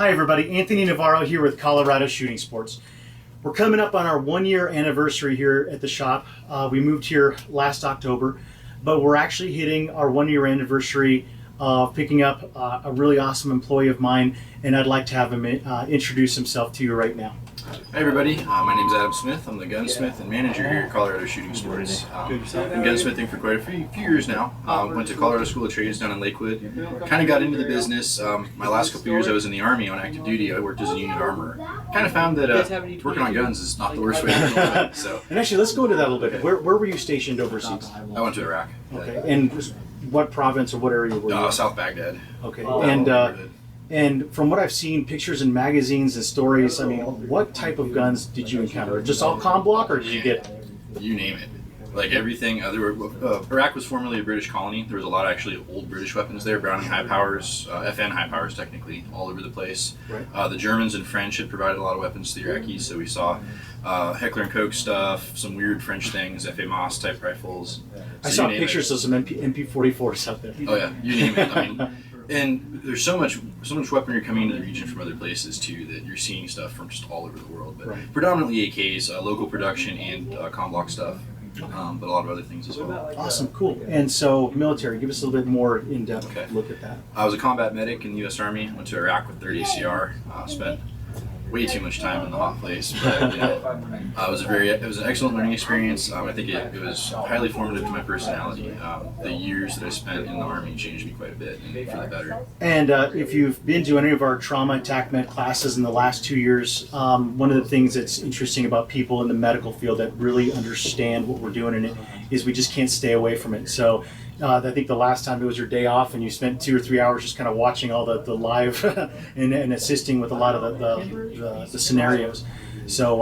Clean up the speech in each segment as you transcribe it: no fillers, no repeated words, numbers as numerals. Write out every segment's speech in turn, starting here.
Hi everybody, Anthony Navarro here with Colorado Shooting Sports. We're coming up on our 1-year anniversary here at the shop. We moved here last October, but we're actually hitting our 1-year anniversary of picking up a really awesome employee of mine, and I'd like to have him introduce himself to you right now. Hi everybody, my name is Adam Smith. I'm the Gunsmith and manager here at Colorado Shooting Sports. Been gunsmithing for quite a few years now. Went to Colorado School of Trades down in Lakewood. Kind of got into the business. My last couple years I was in the Army on active duty. I worked as a unit armorer. Kind of found that working on guns is not the worst way to do it. So. And actually, let's go into that a little bit. Where were you stationed overseas? I went to Iraq. Okay, and what province or what area were you in? South Baghdad. Okay, and from what I've seen, pictures in magazines and stories, I mean, what type of guns did you encounter? Just all com block, or did you get? You name it. Like everything. Iraq was formerly a British colony. There was a lot of actually old British weapons there, Browning high powers, FN high powers technically, all over the place. Right. The Germans and French had provided a lot of weapons to the Iraqis, so we saw Heckler and Koch stuff, some weird French things, FA-Moss type rifles. I saw pictures of some MP44s out there. Oh yeah, you name it. I mean, and there's so much weaponry coming into the region from other places too that you're seeing stuff from just all over the world. But right. Predominantly AKs, local production, and com block stuff. But a lot of other things as well. Awesome, cool. And so, military, give us a little bit more in-depth look at that. I was a combat medic in the U.S. Army. Went to Iraq with 30 ACR. Spent way too much time in the hot place, but it was an excellent learning experience. I think it was highly formative to my personality. The years that I spent in the Army changed me quite a bit, and for the better. And if you've been to any of our trauma attack med classes in the last 2 years, one of the things that's interesting about people in the medical field that really understand what we're doing in it is we just can't stay away from it. So I think the last time it was your day off and you spent 2 or 3 hours just kind of watching all the live and assisting with a lot of the scenarios. So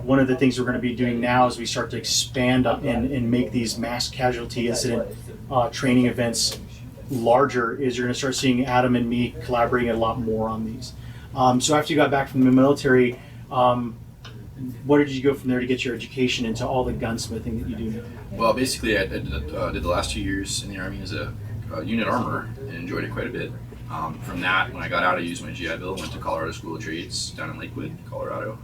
one of the things we're going to be doing now as we start to expand and make these mass casualty incident training events larger is you're going to start seeing Adam and me collaborating a lot more on these. So after you got back from the military, where did you go from there to get your education into all the gunsmithing that you do now? Well, basically I did the last 2 years in the Army as a unit armorer and enjoyed it quite a bit. From that, when I got out, I used my GI Bill, went to Colorado School of Trades down in Lakewood, Colorado,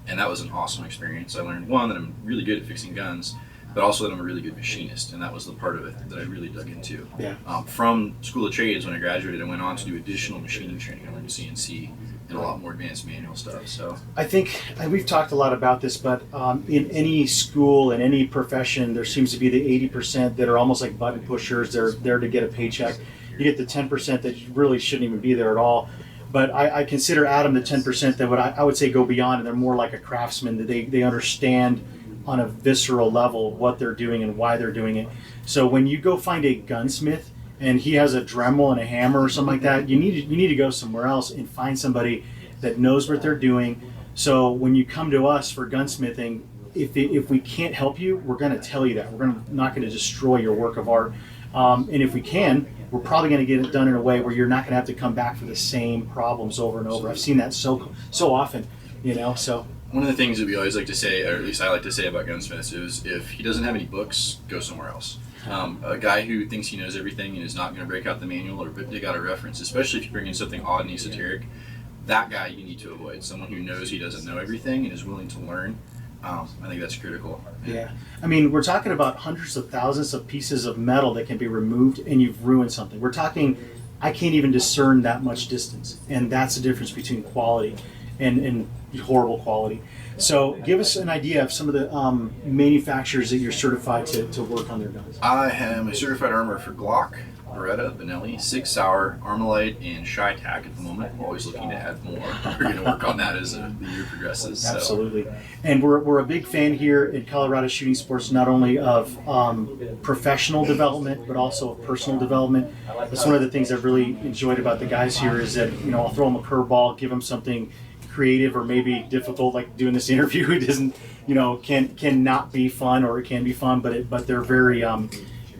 and that was an awesome experience. I learned, one, that I'm really good at fixing guns, but also that I'm a really good machinist, and that was the part of it that I really dug into. Yeah. From School of Trades, when I graduated, I went on to do additional machining training. I learned CNC and a lot more advanced manual stuff. So I think, and we've talked a lot about this, but in any school, in any profession, there seems to be the 80% that are almost like button pushers. They're there to get a paycheck. You get the 10% that really shouldn't even be there at all. But I consider Adam the 10% that I would say go beyond, and they're more like a craftsman, that they understand on a visceral level what they're doing and why they're doing it. So when you go find a gunsmith and he has a Dremel and a hammer or something like that, you need to go somewhere else and find somebody that knows what they're doing. So when you come to us for gunsmithing, if we can't help you, we're going to tell you that. We're not going to destroy your work of art. And if we can, we're probably going to get it done in a way where you're not going to have to come back for the same problems over and over. I've seen that so often, so. One of the things that we always like to say, or at least I like to say about gunsmiths, is if he doesn't have any books, go somewhere else. A guy who thinks he knows everything and is not going to break out the manual or dig out a reference, especially if you bring in something odd and esoteric, that guy you need to avoid. Someone who knows he doesn't know everything and is willing to learn. I think that's critical. Yeah. I mean, we're talking about hundreds of thousands of pieces of metal that can be removed and you've ruined something. We're talking, I can't even discern that much distance. And that's the difference between quality and horrible quality. So give us an idea of some of the manufacturers that you're certified to work on their guns. I am a certified armorer for Glock, Beretta, Benelli, Sig Sauer, Armalite, and Chi-Tac at the moment. We're always looking to add more. We're going to work on that as the year progresses. So. Absolutely. And we're a big fan here at Colorado Shooting Sports, not only of professional development, but also of personal development. That's one of the things I've really enjoyed about the guys here is that, I'll throw them a curveball, give them something creative or maybe difficult, like doing this interview. It doesn't, can not be fun, or it can be fun, but they're very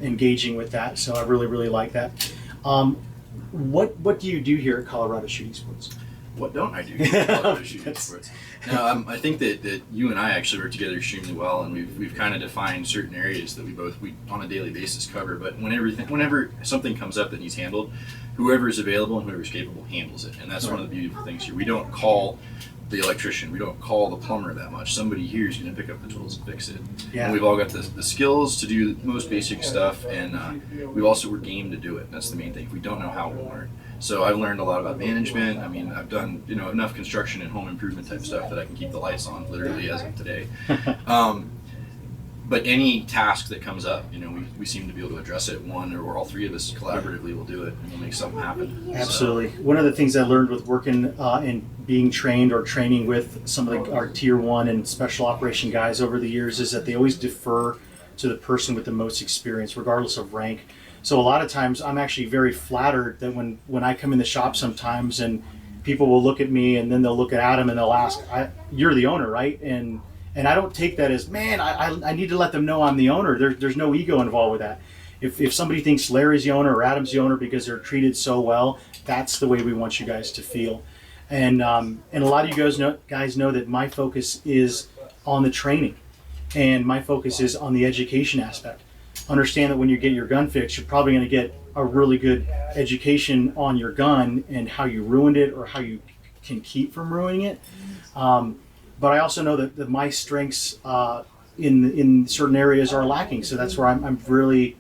engaging with that. So I really like that. What do you do here at Colorado Shooting Sports? What don't I do here at Colorado Shooting Sports? No, I think that you and I actually work together extremely well, and we've kind of defined certain areas that we on a daily basis cover. But whenever something comes up that needs handled, whoever is available and whoever is capable handles it. And that's one of the beautiful things here. We don't call the electrician, we don't call the plumber that much. Somebody here is going to pick up the tools and fix it. Yeah. And we've all got the skills to do the most basic stuff, and we're game to do it. That's the main thing. If we don't know how, we'll learn. So I've learned a lot about management. I mean, I've done enough construction and home improvement type stuff that I can keep the lights on literally as of today. But any task that comes up, we seem to be able to address it. One or all three of us collaboratively will do it, and we'll make something happen. Absolutely. One of the things I learned with working and being trained or training with some of our tier 1 and special operation guys over the years is that they always defer to the person with the most experience, regardless of rank. So a lot of times I'm actually very flattered that when I come in the shop sometimes and people will look at me and then they'll look at Adam and they'll ask, "You're the owner, right?" And I don't take that as, man, I need to let them know I'm the owner. There's no ego involved with that. If somebody thinks Larry's the owner or Adam's the owner because they're treated so well, that's the way we want you guys to feel. And a lot of you guys know that my focus is on the training, and my focus is on the education aspect. Understand that when you get your gun fixed, you're probably going to get a really good education on your gun and how you ruined it or how you can keep from ruining it. But I also know that my strengths in certain areas are lacking, so that's where I'm really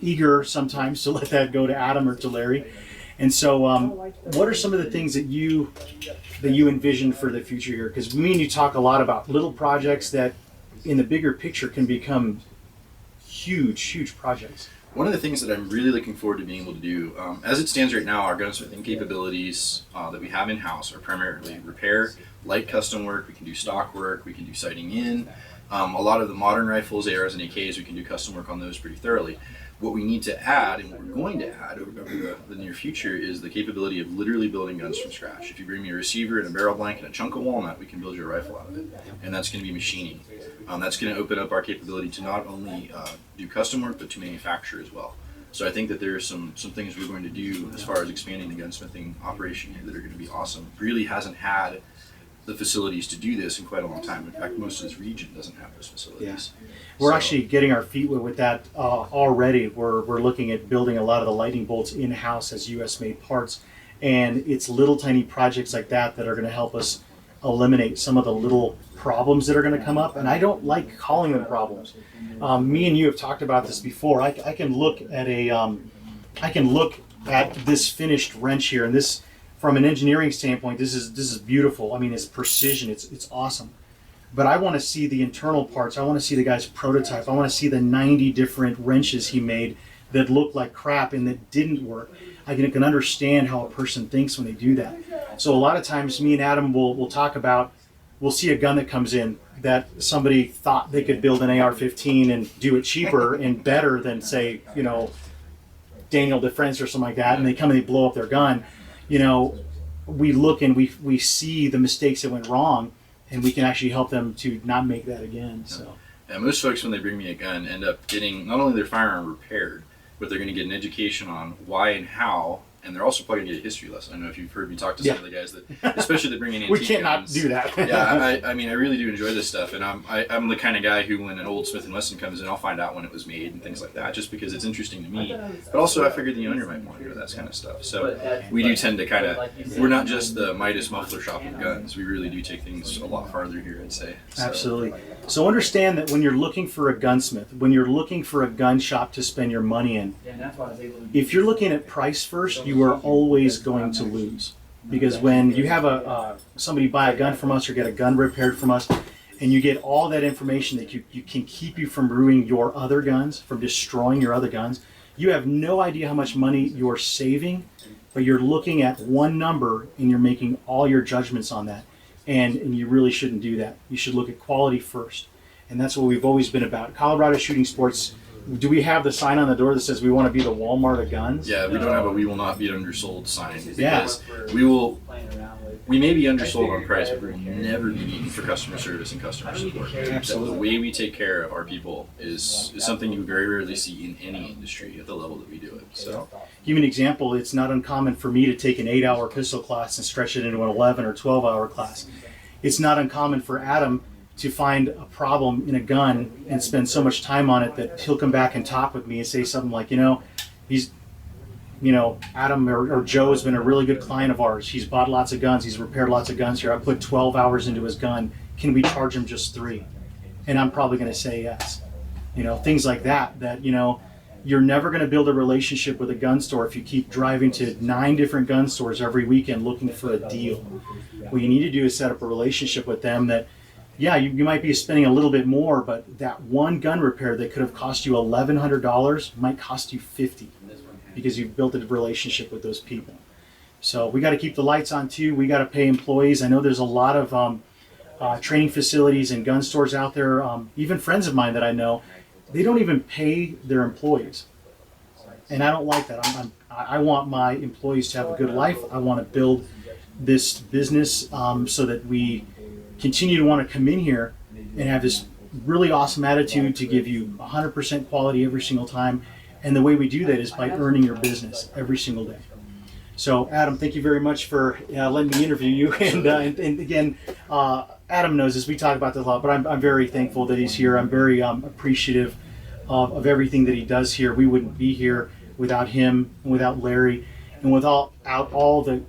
eager sometimes to let that go to Adam or to Larry. And so, what are some of the things that you envision for the future here? Because me and you talk a lot about little projects that, in the bigger picture, can become huge projects. One of the things that I'm really looking forward to being able to do, as it stands right now, our gunsmithing capabilities that we have in-house are primarily repair, light custom work. We can do stock work, we can do sighting in. A lot of the modern rifles, ARs and AKs, we can do custom work on those pretty thoroughly. What we need to add, and what we're going to add over the near future, is the capability of literally building guns from scratch. If you bring me a receiver and a barrel blank and a chunk of walnut, we can build your rifle out of it. And that's going to be machining. That's going to open up our capability to not only do custom work, but to manufacture as well. So I think that there are some things we're going to do as far as expanding the gunsmithing operation here that are going to be awesome. Greeley hasn't had the facilities to do this in quite a long time. In fact, most of this region doesn't have those facilities. Yeah. We're actually getting our feet wet with that already. We're looking at building a lot of the lightning bolts in-house as U.S.-made parts, and it's little tiny projects like that that are going to help us eliminate some of the little problems that are going to come up. And I don't like calling them problems. Me and you have talked about this before. I can look at this finished wrench here, and this, from an engineering standpoint, this is beautiful. I mean, it's precision. It's awesome. But I want to see the internal parts. I want to see the guy's prototype. I want to see the 90 different wrenches he made that looked like crap and that didn't work. I can understand how a person thinks when they do that. So a lot of times me and Adam will talk about, we'll see a gun that comes in that somebody thought they could build an AR-15 and do it cheaper and better than, say, Daniel DeFrance or something like that, and they come and they blow up their gun. We look and we see the mistakes that went wrong, and we can actually help them to not make that again. So. Yeah, most folks, when they bring me a gun, end up getting not only their firearm repaired, but they're going to get an education on why and how, and they're also probably going to get a history lesson. I don't know if you've heard me talk to some of the guys that, especially that bring in antique we can't guns. not do that. Yeah, I mean, I really do enjoy this stuff, and I'm the kind of guy who, when an old Smith & Wesson comes in, I'll find out when it was made and things like that, just because it's interesting to me. But also, I figured the owner might want to know that kind of stuff. So we do tend to we're not just the Midas muffler shop of guns. We really do take things a lot farther here, I'd say. So. Absolutely. So understand that when you're looking for a gunsmith, when you're looking for a gun shop to spend your money in, if you're looking at price first, you are always going to lose. Because when you have somebody buy a gun from us or get a gun repaired from us, and you get all that information that you can keep you from ruining your other guns, from destroying your other guns, you have no idea how much money you're saving, but you're looking at one number and you're making all your judgments on that. And you really shouldn't do that. You should look at quality first. And that's what we've always been about. Colorado Shooting Sports, do we have the sign on the door that says we want to be the Walmart of guns? Yeah, we don't have a "we will not be undersold" sign, because we may be undersold on price, but we'll never be beaten for customer service and customer support. Absolutely. The way we take care of our people is something you very rarely see in any industry at the level that we do it. So, give you an example. It's not uncommon for me to take an 8-hour pistol class and stretch it into an 11 or 12-hour class. It's not uncommon for Adam to find a problem in a gun and spend so much time on it that he'll come back and talk with me and say something like, Adam or Joe has been a really good client of ours. He's bought lots of guns. He's repaired lots of guns here. I put 12 hours into his gun. Can we charge him just 3? And I'm probably going to say yes. Things like that, you're never going to build a relationship with a gun store if you keep driving to 9 different gun stores every weekend looking for a deal. What you need to do is set up a relationship with them that, yeah, you might be spending a little bit more, but that one gun repair that could have cost you $1,100 might cost you $50 because you've built a relationship with those people. So we got to keep the lights on too. We got to pay employees. I know there's a lot of training facilities and gun stores out there, even friends of mine that I know, they don't even pay their employees. And I don't like that. I want my employees to have a good life. I want to build this business so that we continue to want to come in here and have this really awesome attitude to give you 100% quality every single time. And the way we do that is by earning your business every single day. So, Adam, thank you very much for letting me interview you. And again, Adam knows this. We talk about this a lot, but I'm very thankful that he's here. I'm very appreciative of everything that he does here. We wouldn't be here without him, and without Larry, and without all the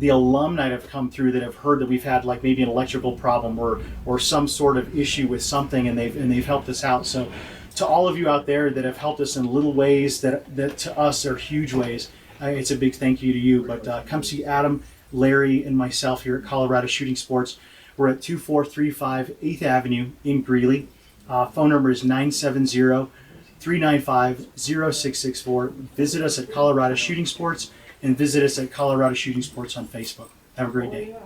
alumni that have come through that have heard that we've had like maybe an electrical problem or some sort of issue with something, and they've helped us out. So, to all of you out there that have helped us in little ways that to us are huge ways, it's a big thank you to you. But come see Adam, Larry, and myself here at Colorado Shooting Sports. We're at 2435 8th Avenue in Greeley. Phone number is 970-395-0664. Visit us at Colorado Shooting Sports and visit us at Colorado Shooting Sports on Facebook. Have a great day.